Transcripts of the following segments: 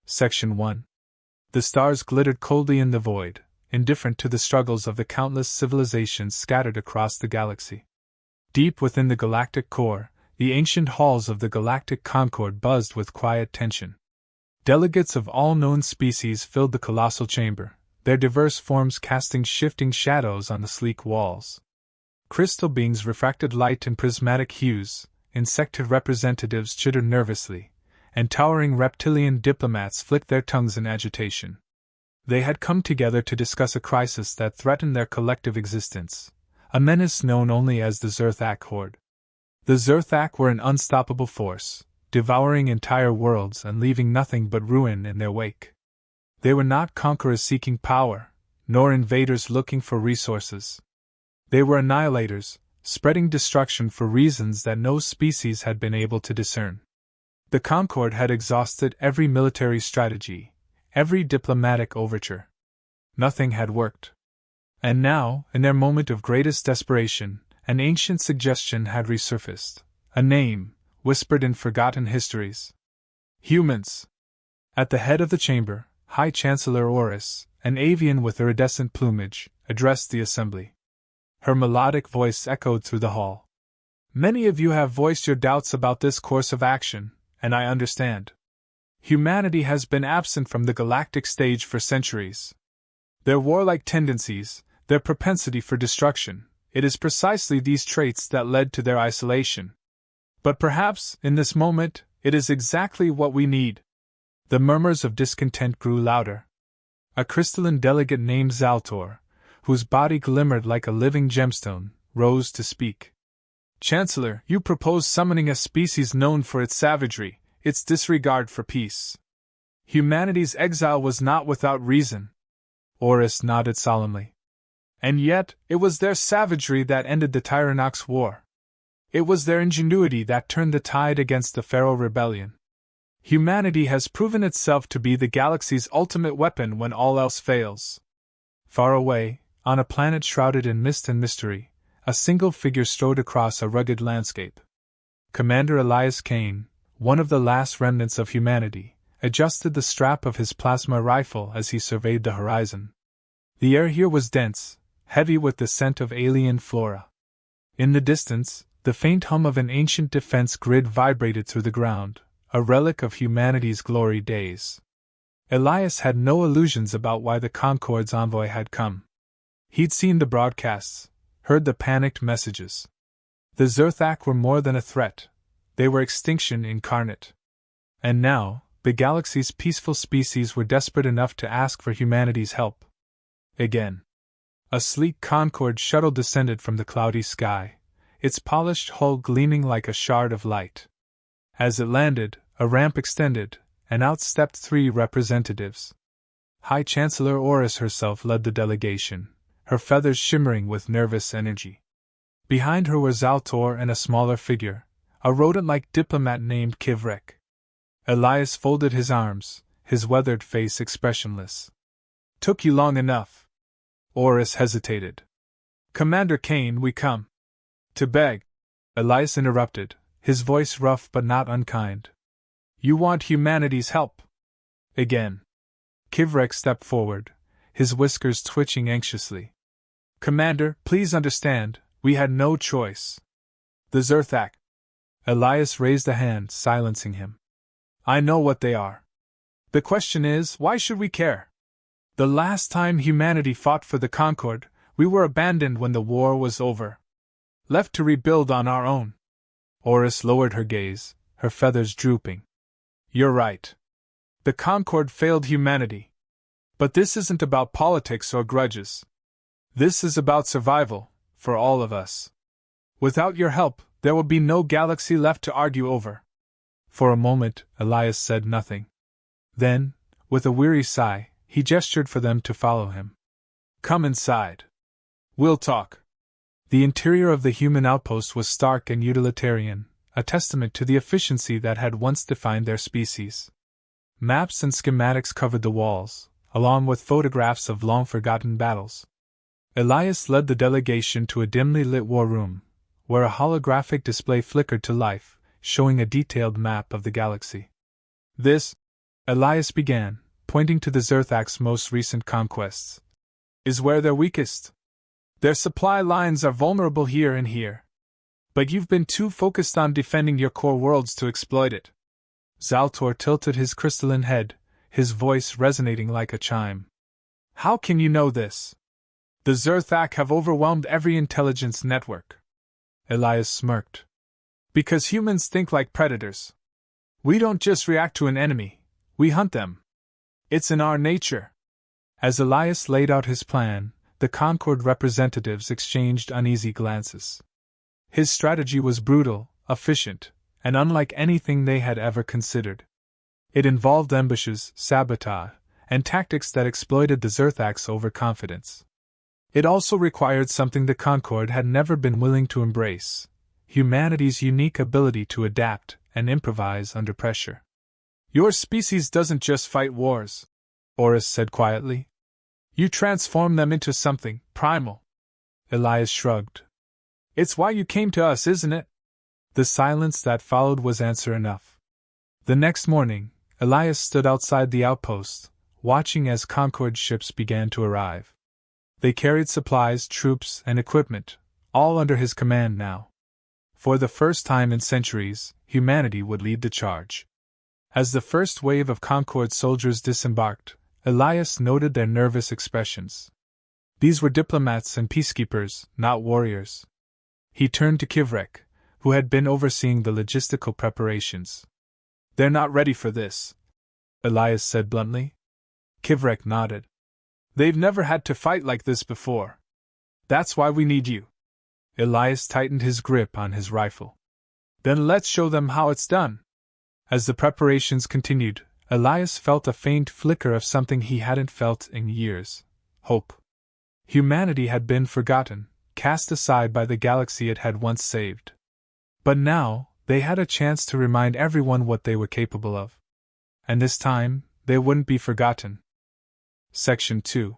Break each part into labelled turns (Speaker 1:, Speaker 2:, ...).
Speaker 1: Section 1. The stars glittered coldly in the void, indifferent to the struggles of the countless civilizations scattered across the galaxy. Deep within the galactic core, the ancient halls of the Galactic Concord buzzed with quiet tension. Delegates of all known species filled the colossal chamber, their diverse forms casting shifting shadows on the sleek walls. Crystal beings refracted light in prismatic hues, insectoid representatives chittered nervously, and towering reptilian diplomats flicked their tongues in agitation. They had come together to discuss a crisis that threatened their collective existence, a menace known only as the Zerthak Horde. The Zerthak were an unstoppable force, devouring entire worlds and leaving nothing but ruin in their wake. They were not conquerors seeking power, nor invaders looking for resources. They were annihilators, spreading destruction for reasons that no species had been able to discern. The Concord had exhausted every military strategy, every diplomatic overture. Nothing had worked. And now, in their moment of greatest desperation, an ancient suggestion had resurfaced, a name, whispered in forgotten histories. Humans! At the head of the chamber, High Chancellor Oris, an avian with iridescent plumage, addressed the assembly. Her melodic voice echoed through the hall. Many of you have voiced your doubts about this course of action, and I understand. Humanity has been absent from the galactic stage for centuries. Their warlike tendencies, their propensity for destruction, it is precisely these traits that led to their isolation. But perhaps, in this moment, it is exactly what we need. The murmurs of discontent grew louder. A crystalline delegate named Zaltor, whose body glimmered like a living gemstone, rose to speak. Chancellor, you propose summoning a species known for its savagery, its disregard for peace. Humanity's exile was not without reason. Oris nodded solemnly. And yet, it was their savagery that ended the Tyrannox War. It was their ingenuity that turned the tide against the Pharaoh Rebellion. Humanity has proven itself to be the galaxy's ultimate weapon when all else fails. Far away, on a planet shrouded in mist and mystery, a single figure strode across a rugged landscape. Commander Elias Kane, one of the last remnants of humanity, adjusted the strap of his plasma rifle as he surveyed the horizon. The air here was dense, heavy with the scent of alien flora. In the distance, the faint hum of an ancient defense grid vibrated through the ground, a relic of humanity's glory days. Elias had no illusions about why the Concord's envoy had come. He'd seen the broadcasts, heard the panicked messages. The Zerthak were more than a threat, they were extinction incarnate. And now, the galaxy's peaceful species were desperate enough to ask for humanity's help. Again. A sleek Concorde shuttle descended from the cloudy sky, its polished hull gleaming like a shard of light. As it landed, a ramp extended, and out stepped 3 representatives. High Chancellor Oris herself led the delegation, her feathers shimmering with nervous energy. Behind her were Zaltor and a smaller figure, a rodent-like diplomat named Kivrek. Elias folded his arms, his weathered face expressionless. Took you long enough. Oris hesitated. Commander Kane, we come. To beg. Elias interrupted, his voice rough but not unkind. You want humanity's help. Again. Kivrek stepped forward, his whiskers twitching anxiously. Commander, please understand, we had no choice. The Zerthak. Elias raised a hand, silencing him. I know what they are. The question is, why should we care? The last time humanity fought for the Concord, we were abandoned when the war was over. Left to rebuild on our own. Oris lowered her gaze, her feathers drooping. You're right. The Concord failed humanity. But this isn't about politics or grudges. This is about survival, for all of us. Without your help, there will be no galaxy left to argue over. For a moment, Elias said nothing. Then, with a weary sigh, he gestured for them to follow him. Come inside. We'll talk. The interior of the human outpost was stark and utilitarian, a testament to the efficiency that had once defined their species. Maps and schematics covered the walls, along with photographs of long-forgotten battles. Elias led the delegation to a dimly lit war room, where a holographic display flickered to life, showing a detailed map of the galaxy. This, Elias began, pointing to the Zerthak's most recent conquests. Is where they're weakest. Their supply lines are vulnerable here and here. But you've been too focused on defending your core worlds to exploit it. Zaltor tilted his crystalline head, his voice resonating like a chime. How can you know this? The Zerthak have overwhelmed every intelligence network. Elias smirked. Because humans think like predators. We don't just react to an enemy, we hunt them. It's in our nature. As Elias laid out his plan, the Concord representatives exchanged uneasy glances. His strategy was brutal, efficient, and unlike anything they had ever considered. It involved ambushes, sabotage, and tactics that exploited the Zerthak's overconfidence. It also required something the Concord had never been willing to embrace: humanity's unique ability to adapt and improvise under pressure. Your species doesn't just fight wars, Oris said quietly. You transform them into something primal. Elias shrugged. It's why you came to us, isn't it? The silence that followed was answer enough. The next morning, Elias stood outside the outpost, watching as Concord ships began to arrive. They carried supplies, troops, and equipment, all under his command now. For the first time in centuries, humanity would lead the charge. As the first wave of Concord soldiers disembarked, Elias noted their nervous expressions. These were diplomats and peacekeepers, not warriors. He turned to Kivrek, who had been overseeing the logistical preparations. They're not ready for this, Elias said bluntly. Kivrek nodded. They've never had to fight like this before. That's why we need you. Elias tightened his grip on his rifle. Then let's show them how it's done. As the preparations continued, Elias felt a faint flicker of something he hadn't felt in years: hope. Humanity had been forgotten, cast aside by the galaxy it had once saved. But now, they had a chance to remind everyone what they were capable of. And this time, they wouldn't be forgotten. Section 2.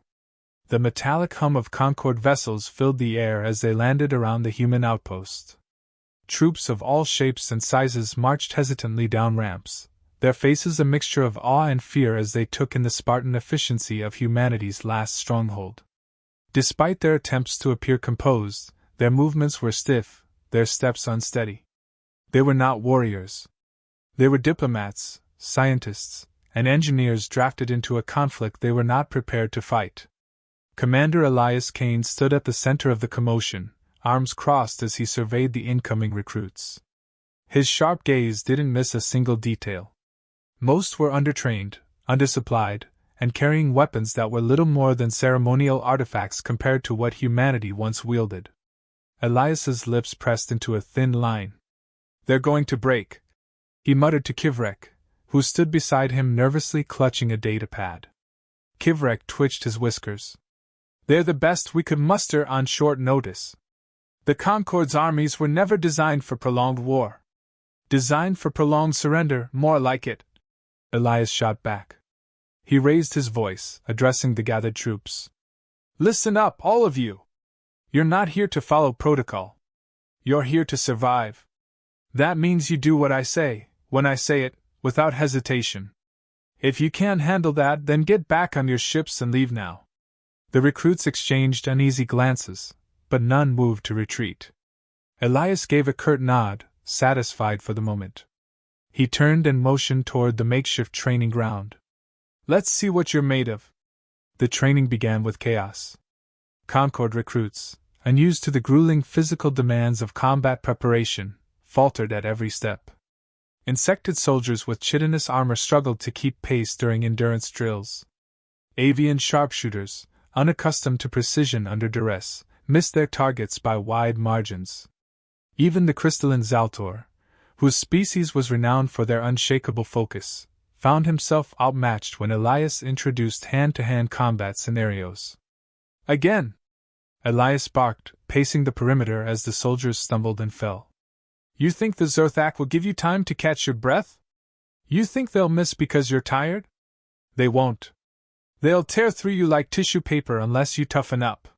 Speaker 1: The metallic hum of Concord vessels filled the air as they landed around the human outpost. Troops of all shapes and sizes marched hesitantly down ramps, their faces a mixture of awe and fear as they took in the Spartan efficiency of humanity's last stronghold. Despite their attempts to appear composed, their movements were stiff, their steps unsteady. They were not warriors. They were diplomats, scientists, and engineers drafted into a conflict they were not prepared to fight. Commander Elias Kane stood at the center of the commotion, arms crossed as he surveyed the incoming recruits. His sharp gaze didn't miss a single detail. Most were undertrained, undersupplied, and carrying weapons that were little more than ceremonial artifacts compared to what humanity once wielded. Elias's lips pressed into a thin line. They're going to break, he muttered to Kivrek, who stood beside him nervously clutching a datapad. Kivrek twitched his whiskers. They're the best we could muster on short notice. The Concord's armies were never designed for prolonged war. Designed for prolonged surrender, more like it, Elias shot back. He raised his voice, addressing the gathered troops. Listen up, all of you. You're not here to follow protocol. You're here to survive. That means you do what I say, when I say it, without hesitation. If you can't handle that, then get back on your ships and leave now. The recruits exchanged uneasy glances, but none moved to retreat. Elias gave a curt nod, satisfied for the moment. He turned and motioned toward the makeshift training ground. Let's see what you're made of. The training began with chaos. Concord recruits, unused to the grueling physical demands of combat preparation, faltered at every step. Insected soldiers with chitinous armor struggled to keep pace during endurance drills. Avian sharpshooters, unaccustomed to precision under duress, missed their targets by wide margins. Even the crystalline Zaltor, whose species was renowned for their unshakable focus, found himself outmatched when Elias introduced hand-to-hand combat scenarios. Again! Elias barked, pacing the perimeter as the soldiers stumbled and fell. You think the Zerthak will give you time to catch your breath? You think they'll miss because you're tired? They won't. They'll tear through you like tissue paper unless you toughen up.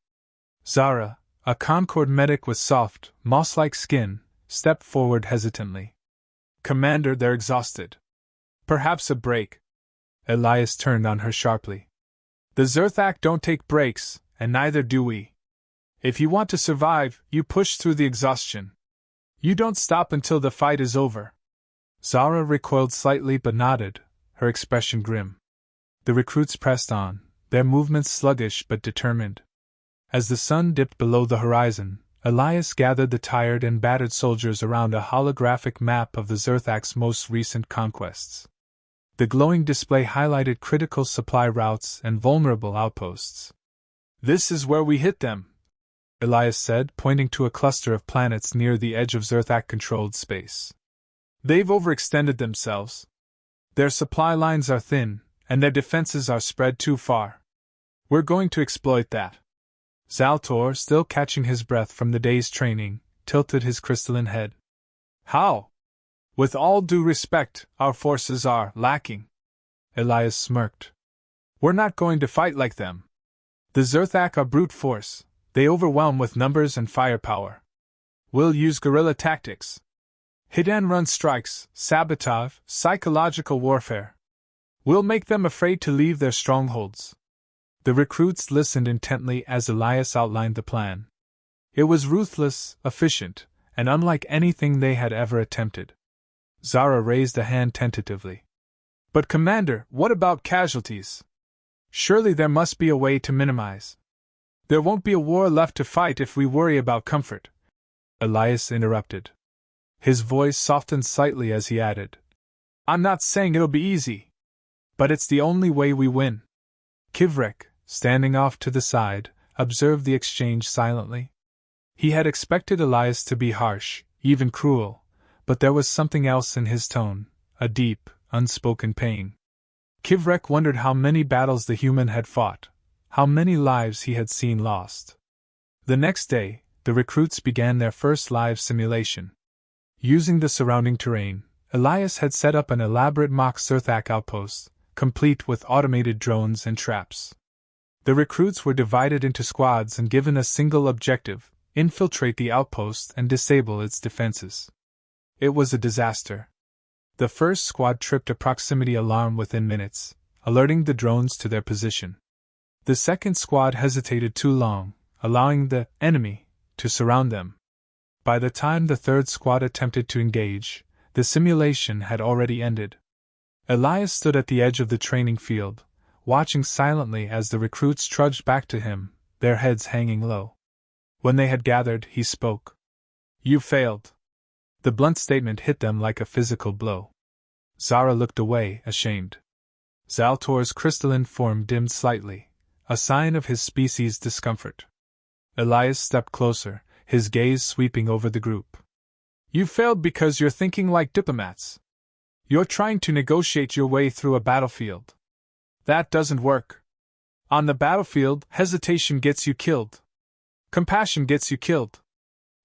Speaker 1: Zara, a Concord medic with soft, moss-like skin, stepped forward hesitantly. Commander, they're exhausted. Perhaps a break. Elias turned on her sharply. The Zerthak don't take breaks, and neither do we. If you want to survive, you push through the exhaustion. You don't stop until the fight is over. Zara recoiled slightly but nodded, her expression grim. The recruits pressed on, their movements sluggish but determined. As the sun dipped below the horizon, Elias gathered the tired and battered soldiers around a holographic map of the Zerthak's most recent conquests. The glowing display highlighted critical supply routes and vulnerable outposts. This is where we hit them, Elias said, pointing to a cluster of planets near the edge of Zerthak-controlled space. They've overextended themselves. Their supply lines are thin, and their defenses are spread too far. We're going to exploit that. Zaltor, still catching his breath from the day's training, tilted his crystalline head. How? With all due respect, our forces are lacking. Elias smirked. We're not going to fight like them. The Zerthak are brute force. They overwhelm with numbers and firepower. We'll use guerrilla tactics. Hit-and-run strikes, sabotage, psychological warfare. We'll make them afraid to leave their strongholds. The recruits listened intently as Elias outlined the plan. It was ruthless, efficient, and unlike anything they had ever attempted. Zara raised a hand tentatively. But Commander, what about casualties? Surely there must be a way to minimize. There won't be a war left to fight if we worry about comfort. Elias interrupted. His voice softened slightly as he added, I'm not saying it'll be easy. But it's the only way we win. Kivrek, standing off to the side, observed the exchange silently. He had expected Elias to be harsh, even cruel, but there was something else in his tone, a deep, unspoken pain. Kivrek wondered how many battles the human had fought, how many lives he had seen lost. The next day, the recruits began their first live simulation. Using the surrounding terrain, Elias had set up an elaborate mock Zerthak outpost, complete with automated drones and traps. The recruits were divided into squads and given a single objective: infiltrate the outpost and disable its defenses. It was a disaster. The first squad tripped a proximity alarm within minutes, alerting the drones to their position. The second squad hesitated too long, allowing the enemy to surround them. By the time the third squad attempted to engage, the simulation had already ended. Elias stood at the edge of the training field, watching silently as the recruits trudged back to him, their heads hanging low. When they had gathered, he spoke. You failed. The blunt statement hit them like a physical blow. Zara looked away, ashamed. Zaltor's crystalline form dimmed slightly, a sign of his species' discomfort. Elias stepped closer, his gaze sweeping over the group. You failed because you're thinking like diplomats. You're trying to negotiate your way through a battlefield. That doesn't work. On the battlefield, hesitation gets you killed. Compassion gets you killed.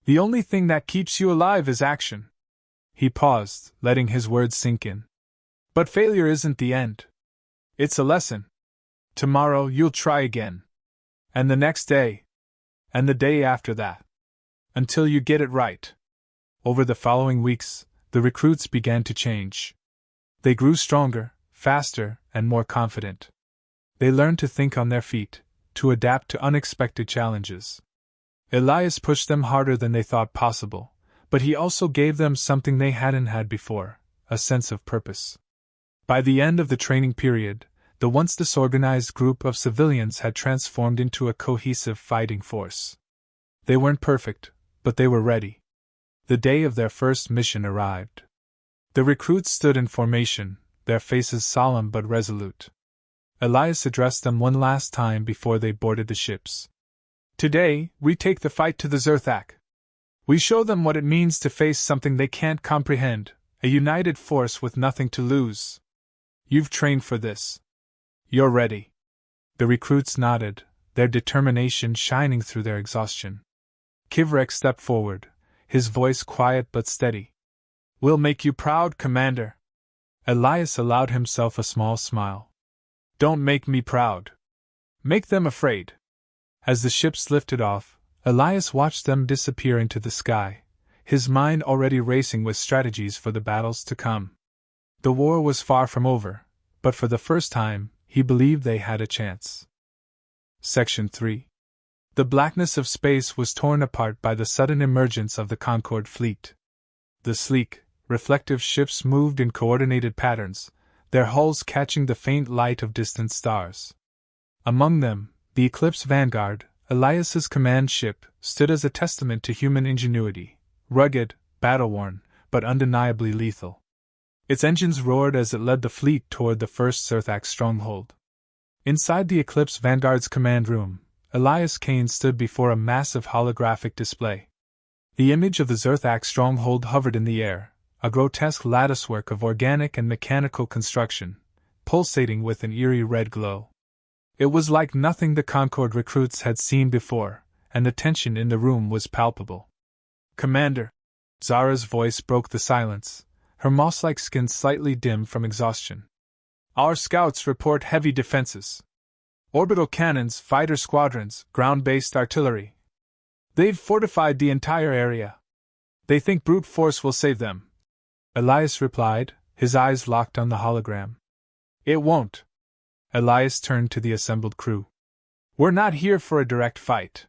Speaker 1: The only thing that keeps you alive is action. He paused, letting his words sink in. But failure isn't the end. It's a lesson. Tomorrow you'll try again. And the next day. And the day after that. Until you get it right. Over the following weeks, the recruits began to change. They grew stronger, faster, and more confident. They learned to think on their feet, to adapt to unexpected challenges. Elias pushed them harder than they thought possible, but he also gave them something they hadn't had before, a sense of purpose. By the end of the training period, the once disorganized group of civilians had transformed into a cohesive fighting force. They weren't perfect, but they were ready. The day of their first mission arrived. The recruits stood in formation, their faces solemn but resolute. Elias addressed them one last time before they boarded the ships. Today, we take the fight to the Zerthak. We show them what it means to face something they can't comprehend, a united force with nothing to lose. You've trained for this. You're ready. The recruits nodded, their determination shining through their exhaustion. Kivrek stepped forward, his voice quiet but steady. We'll make you proud, Commander. Elias allowed himself a small smile. Don't make me proud. Make them afraid. As the ships lifted off, Elias watched them disappear into the sky, his mind already racing with strategies for the battles to come. The war was far from over, but for the first time, he believed they had a chance. Section 3. The blackness of space was torn apart by the sudden emergence of the Concorde fleet. The sleek, reflective ships moved in coordinated patterns, their hulls catching the faint light of distant stars. Among them, the Eclipse Vanguard, Elias's command ship, stood as a testament to human ingenuity, rugged, battle-worn, but undeniably lethal. Its engines roared as it led the fleet toward the first Zerthak stronghold. Inside the Eclipse Vanguard's command room, Elias Kane stood before a massive holographic display. The image of the Zerthak stronghold hovered in the air, a grotesque latticework of organic and mechanical construction, pulsating with an eerie red glow. It was like nothing the Concorde recruits had seen before, and the tension in the room was palpable. "Commander!" Zara's voice broke the silence, her moss-like skin slightly dim from exhaustion. "Our scouts report heavy defenses. Orbital cannons, fighter squadrons, ground-based artillery. They've fortified the entire area. They think brute force will save them." Elias replied, his eyes locked on the hologram. "It won't." Elias turned to the assembled crew. "We're not here for a direct fight.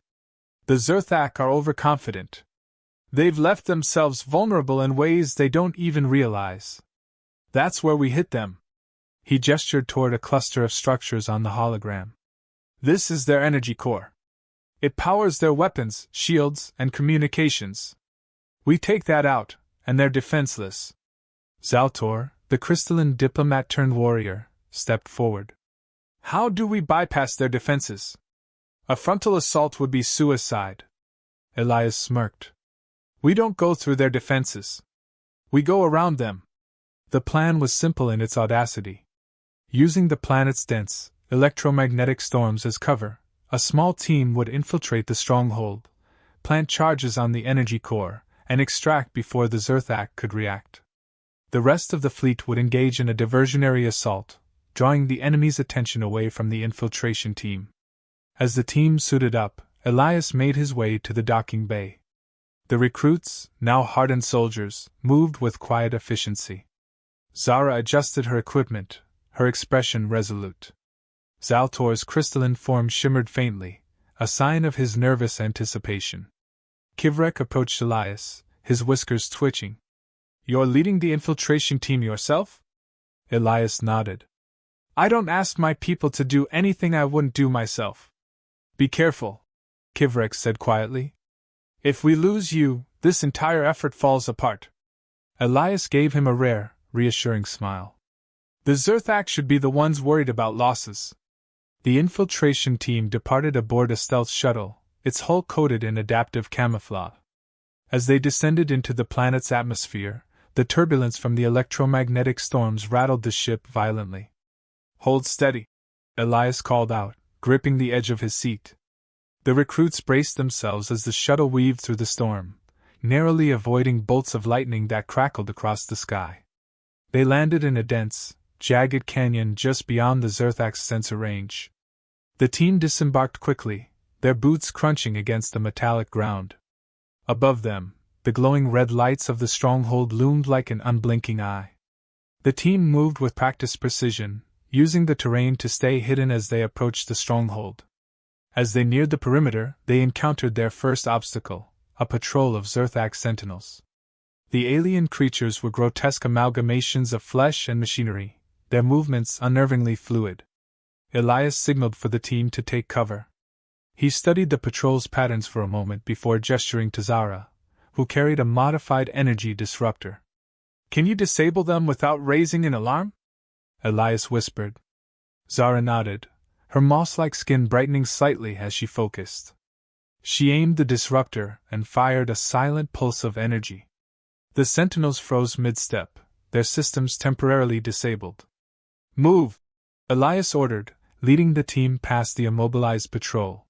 Speaker 1: The Zerthak are overconfident. They've left themselves vulnerable in ways they don't even realize. That's where we hit them." He gestured toward a cluster of structures on the hologram. "This is their energy core. It powers their weapons, shields, and communications. We take that out, and they're defenseless." Zaltor, the crystalline diplomat-turned-warrior, stepped forward. "How do we bypass their defenses? A frontal assault would be suicide." Elias smirked. "We don't go through their defenses. We go around them." The plan was simple in its audacity. Using the planet's dense, electromagnetic storms as cover, a small team would infiltrate the stronghold, plant charges on the energy core, and extract before the Zerthak could react. The rest of the fleet would engage in a diversionary assault, drawing the enemy's attention away from the infiltration team. As the team suited up, Elias made his way to the docking bay. The recruits, now hardened soldiers, moved with quiet efficiency. Zara adjusted her equipment, her expression resolute. Zaltor's crystalline form shimmered faintly, a sign of his nervous anticipation. Kivrek approached Elias, his whiskers twitching. "You're leading the infiltration team yourself?" Elias nodded. "I don't ask my people to do anything I wouldn't do myself." "Be careful," Kivrek said quietly. "If we lose you, this entire effort falls apart." Elias gave him a rare, reassuring smile. "The Zerthak should be the ones worried about losses." The infiltration team departed aboard a stealth shuttle, its hull coated in adaptive camouflage. As they descended into the planet's atmosphere, the turbulence from the electromagnetic storms rattled the ship violently. "Hold steady," Elias called out, gripping the edge of his seat. The recruits braced themselves as the shuttle weaved through the storm, narrowly avoiding bolts of lightning that crackled across the sky. They landed in a dense, jagged canyon just beyond the Zerthak's sensor range. The team disembarked quickly, their boots crunching against the metallic ground. Above them, the glowing red lights of the stronghold loomed like an unblinking eye. The team moved with practiced precision, using the terrain to stay hidden as they approached the stronghold. As they neared the perimeter, they encountered their first obstacle, a patrol of Zerthak sentinels. The alien creatures were grotesque amalgamations of flesh and machinery, their movements unnervingly fluid. Elias signaled for the team to take cover. He studied the patrol's patterns for a moment before gesturing to Zara, who carried a modified energy disruptor. "Can you disable them without raising an alarm?" Elias whispered. Zara nodded, her moss-like skin brightening slightly as she focused. She aimed the disruptor and fired a silent pulse of energy. The sentinels froze mid-step, their systems temporarily disabled. "Move!" Elias ordered, leading the team past the immobilized patrol.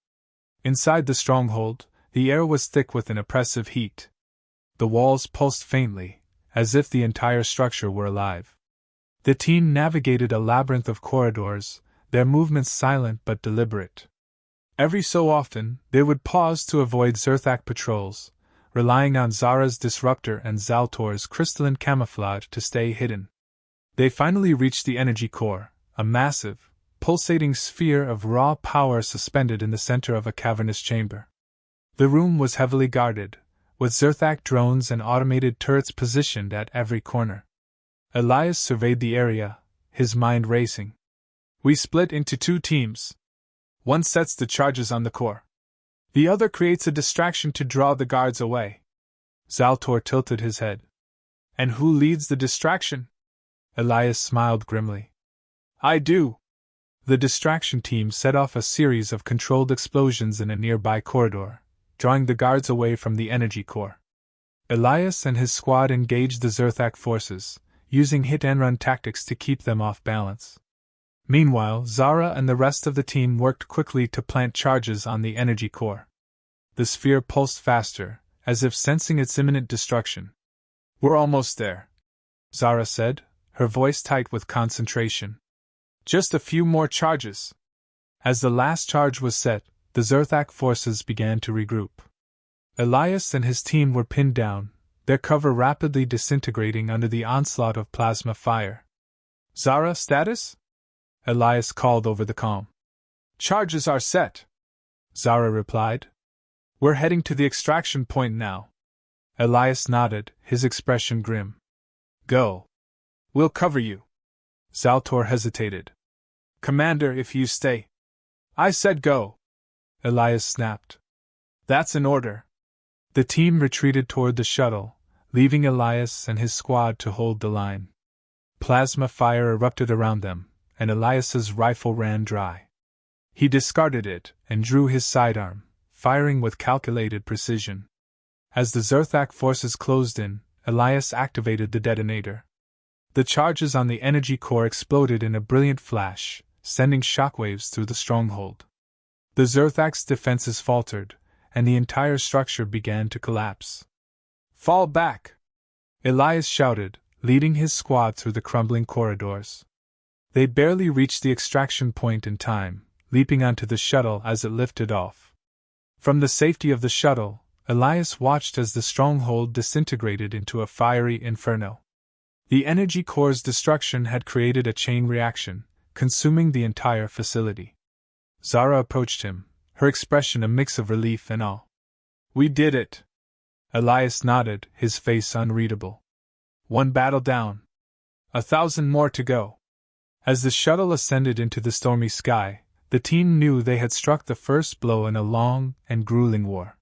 Speaker 1: Inside the stronghold, the air was thick with an oppressive heat. The walls pulsed faintly, as if the entire structure were alive. The team navigated a labyrinth of corridors, their movements silent but deliberate. Every so often, they would pause to avoid Zerthak patrols, relying on Zara's disruptor and Zaltor's crystalline camouflage to stay hidden. They finally reached the energy core, a massive, pulsating sphere of raw power suspended in the center of a cavernous chamber. The room was heavily guarded, with Zerthak drones and automated turrets positioned at every corner. Elias surveyed the area, his mind racing. We split into 2 teams. One sets the charges on the core. The other creates a distraction to draw the guards away. Zaltor tilted his head. And who leads the distraction? Elias smiled grimly. I do. The distraction team set off a series of controlled explosions in a nearby corridor, drawing the guards away from the energy core. Elias and his squad engaged the Zerthak forces, using hit-and-run tactics to keep them off balance. Meanwhile, Zara and the rest of the team worked quickly to plant charges on the energy core. The sphere pulsed faster, as if sensing its imminent destruction. We're almost there, Zara said, her voice tight with concentration. Just a few more charges. As the last charge was set, the Zerthak forces began to regroup. Elias and his team were pinned down, their cover rapidly disintegrating under the onslaught of plasma fire. Zara, status? Elias called over the comm. Charges are set, Zara replied. We're heading to the extraction point now. Elias nodded, his expression grim. Go. We'll cover you. Zaltor hesitated. Commander, if you stay. I said go. Elias snapped. That's an order. The team retreated toward the shuttle, leaving Elias and his squad to hold the line. Plasma fire erupted around them, and Elias's rifle ran dry. He discarded it and drew his sidearm, firing with calculated precision. As the Zerthak forces closed in, Elias activated the detonator. The charges on the energy core exploded in a brilliant flash, sending shockwaves through the stronghold. The Zerthak's defenses faltered, and the entire structure began to collapse. Fall back! Elias shouted, leading his squad through the crumbling corridors. They barely reached the extraction point in time, leaping onto the shuttle as it lifted off. From the safety of the shuttle, Elias watched as the stronghold disintegrated into a fiery inferno. The energy core's destruction had created a chain reaction, consuming the entire facility. Zara approached him, her expression a mix of relief and awe. We did it. Elias nodded, his face unreadable. 1 battle down. 1,000 more to go. As the shuttle ascended into the stormy sky, the team knew they had struck the first blow in a long and grueling war.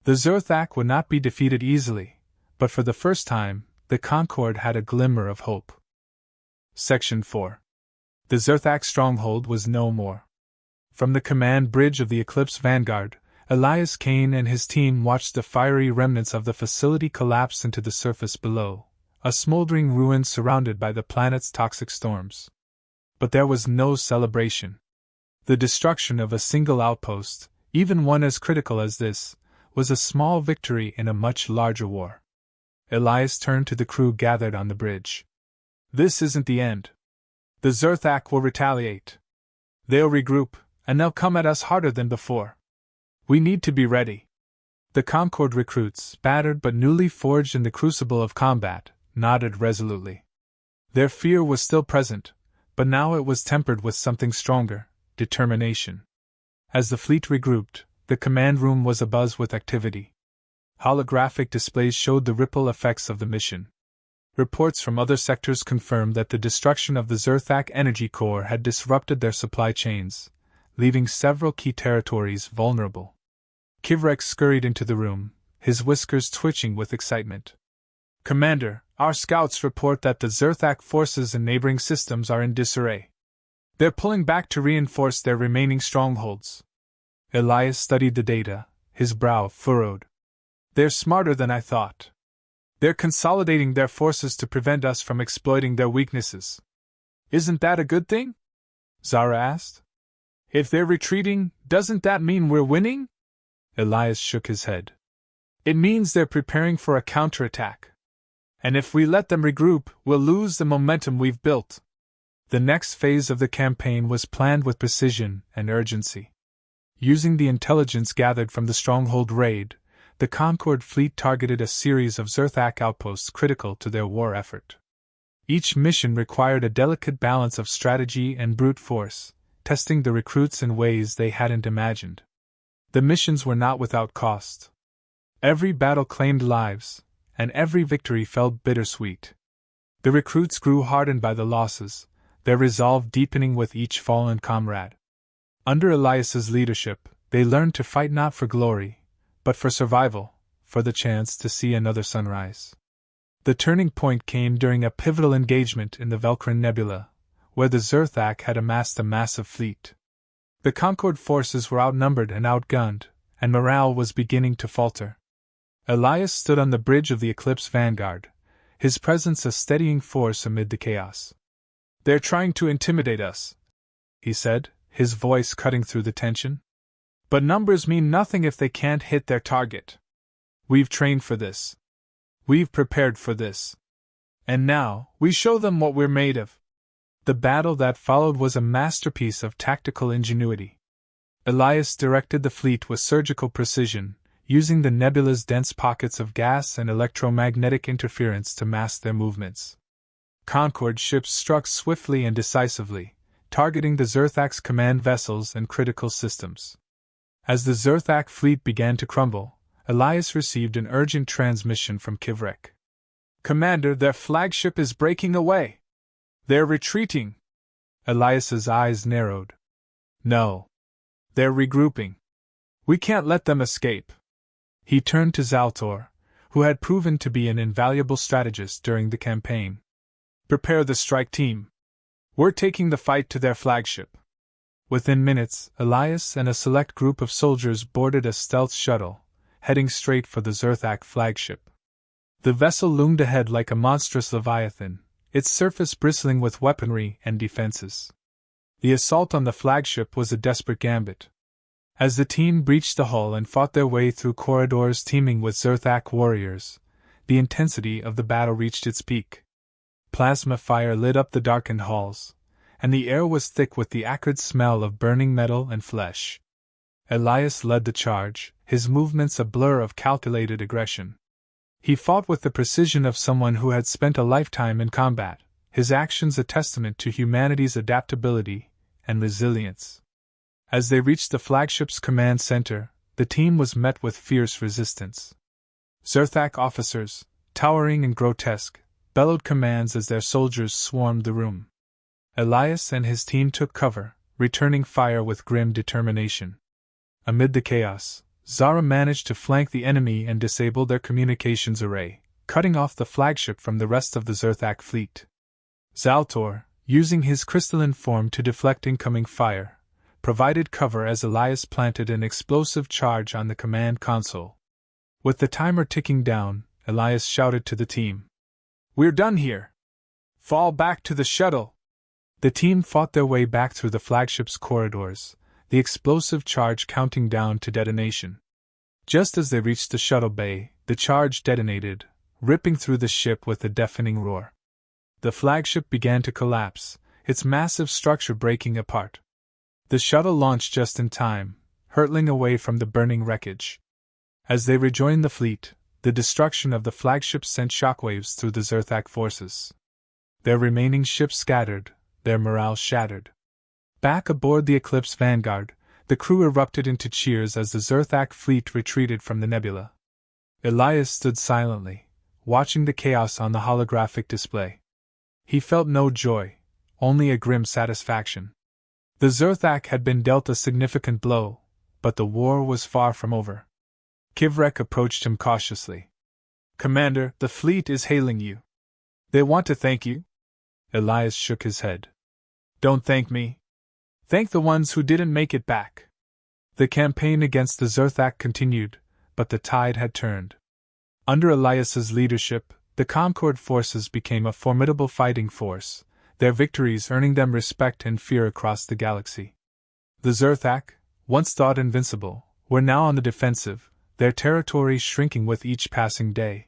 Speaker 1: The Zerthak would not be defeated easily, but for the first time, the Concord had a glimmer of hope. Section 4. The Zerthak stronghold was no more. From the command bridge of the Eclipse Vanguard, Elias Kane and his team watched the fiery remnants of the facility collapse into the surface below, a smoldering ruin surrounded by the planet's toxic storms. But there was no celebration. The destruction of a single outpost, even one as critical as this, was a small victory in a much larger war. Elias turned to the crew gathered on the bridge. This isn't the end. The Zerthak will retaliate. They'll regroup, and they'll come at us harder than before. We need to be ready. The Concord recruits, battered but newly forged in the crucible of combat, nodded resolutely. Their fear was still present, but now it was tempered with something stronger, determination. As the fleet regrouped, the command room was abuzz with activity. Holographic displays showed the ripple effects of the mission. Reports from other sectors confirmed that the destruction of the Zerthak energy core had disrupted their supply chains, leaving several key territories vulnerable. Kivrek scurried into the room, his whiskers twitching with excitement. Commander, our scouts report that the Zerthak forces in neighboring systems are in disarray. They're pulling back to reinforce their remaining strongholds. Elias studied the data, his brow furrowed. They're smarter than I thought. They're consolidating their forces to prevent us from exploiting their weaknesses. Isn't that a good thing? Zara asked. If they're retreating, doesn't that mean we're winning? Elias shook his head. It means they're preparing for a counterattack. And if we let them regroup, we'll lose the momentum we've built. The next phase of the campaign was planned with precision and urgency. Using the intelligence gathered from the stronghold raid, the Concord fleet targeted a series of Zerthak outposts critical to their war effort. Each mission required a delicate balance of strategy and brute force, testing the recruits in ways they hadn't imagined. The missions were not without cost. Every battle claimed lives, and every victory felt bittersweet. The recruits grew hardened by the losses, their resolve deepening with each fallen comrade. Under Elias's leadership, they learned to fight not for glory, but for survival, for the chance to see another sunrise. The turning point came during a pivotal engagement in the Velcrin Nebula, where the Zerthak had amassed a massive fleet. The Concord forces were outnumbered and outgunned, and morale was beginning to falter. Elias stood on the bridge of the Eclipse Vanguard, his presence a steadying force amid the chaos. "They're trying to intimidate us," he said, his voice cutting through the tension. "But numbers mean nothing if they can't hit their target. We've trained for this. We've prepared for this. And now, we show them what we're made of." The battle that followed was a masterpiece of tactical ingenuity. Elias directed the fleet with surgical precision, using the nebula's dense pockets of gas and electromagnetic interference to mask their movements. Concord ships struck swiftly and decisively, targeting the Zerthak's command vessels and critical systems. As the Zerthak fleet began to crumble, Elias received an urgent transmission from Kivrek. "Commander, their flagship is breaking away. They're retreating." Elias's eyes narrowed. "No. They're regrouping. We can't let them escape." He turned to Zaltor, who had proven to be an invaluable strategist during the campaign. "Prepare the strike team. We're taking the fight to their flagship." Within minutes, Elias and a select group of soldiers boarded a stealth shuttle, heading straight for the Zerthak flagship. The vessel loomed ahead like a monstrous leviathan, its surface bristling with weaponry and defenses. The assault on the flagship was a desperate gambit. As the team breached the hull and fought their way through corridors teeming with Zerthak warriors, the intensity of the battle reached its peak. Plasma fire lit up the darkened halls, and the air was thick with the acrid smell of burning metal and flesh. Elias led the charge, his movements a blur of calculated aggression. He fought with the precision of someone who had spent a lifetime in combat, his actions a testament to humanity's adaptability and resilience. As they reached the flagship's command center, the team was met with fierce resistance. Zerthak officers, towering and grotesque, bellowed commands as their soldiers swarmed the room. Elias and his team took cover, returning fire with grim determination. Amid the chaos, Zara managed to flank the enemy and disable their communications array, cutting off the flagship from the rest of the Zerthak fleet. Zaltor, using his crystalline form to deflect incoming fire, provided cover as Elias planted an explosive charge on the command console. With the timer ticking down, Elias shouted to the team, "We're done here! Fall back to the shuttle!" The team fought their way back through the flagship's corridors, the explosive charge counting down to detonation. Just as they reached the shuttle bay, the charge detonated, ripping through the ship with a deafening roar. The flagship began to collapse, its massive structure breaking apart. The shuttle launched just in time, hurtling away from the burning wreckage. As they rejoined the fleet, the destruction of the flagship sent shockwaves through the Zerthak forces. Their remaining ships scattered, their morale shattered. Back aboard the Eclipse Vanguard, the crew erupted into cheers as the Zerthak fleet retreated from the nebula. Elias stood silently, watching the chaos on the holographic display. He felt no joy, only a grim satisfaction. The Zerthak had been dealt a significant blow, but the war was far from over. Kivrek approached him cautiously. "Commander, the fleet is hailing you. They want to thank you." Elias shook his head. "Don't thank me. Thank the ones who didn't make it back." The campaign against the Zerthak continued, but the tide had turned. Under Elias's leadership, the Concord forces became a formidable fighting force, their victories earning them respect and fear across the galaxy. The Zerthak, once thought invincible, were now on the defensive, their territory shrinking with each passing day.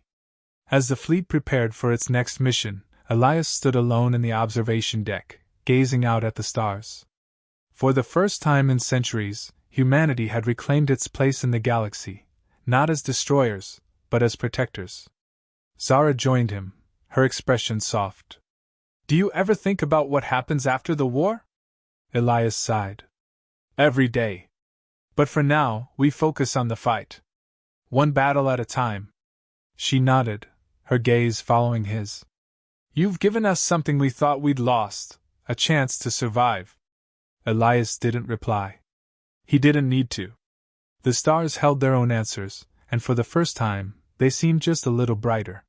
Speaker 1: As the fleet prepared for its next mission, Elias stood alone in the observation deck, gazing out at the stars. For the first time in centuries, humanity had reclaimed its place in the galaxy, not as destroyers, but as protectors. Zara joined him, her expression soft. Do you ever think about what happens after the war? Elias sighed. Every day. But for now, we focus on the fight. One battle at a time. She nodded, her gaze following his. You've given us something we thought we'd lost, a chance to survive. Elias didn't reply. He didn't need to. The stars held their own answers, and for the first time, they seemed just a little brighter.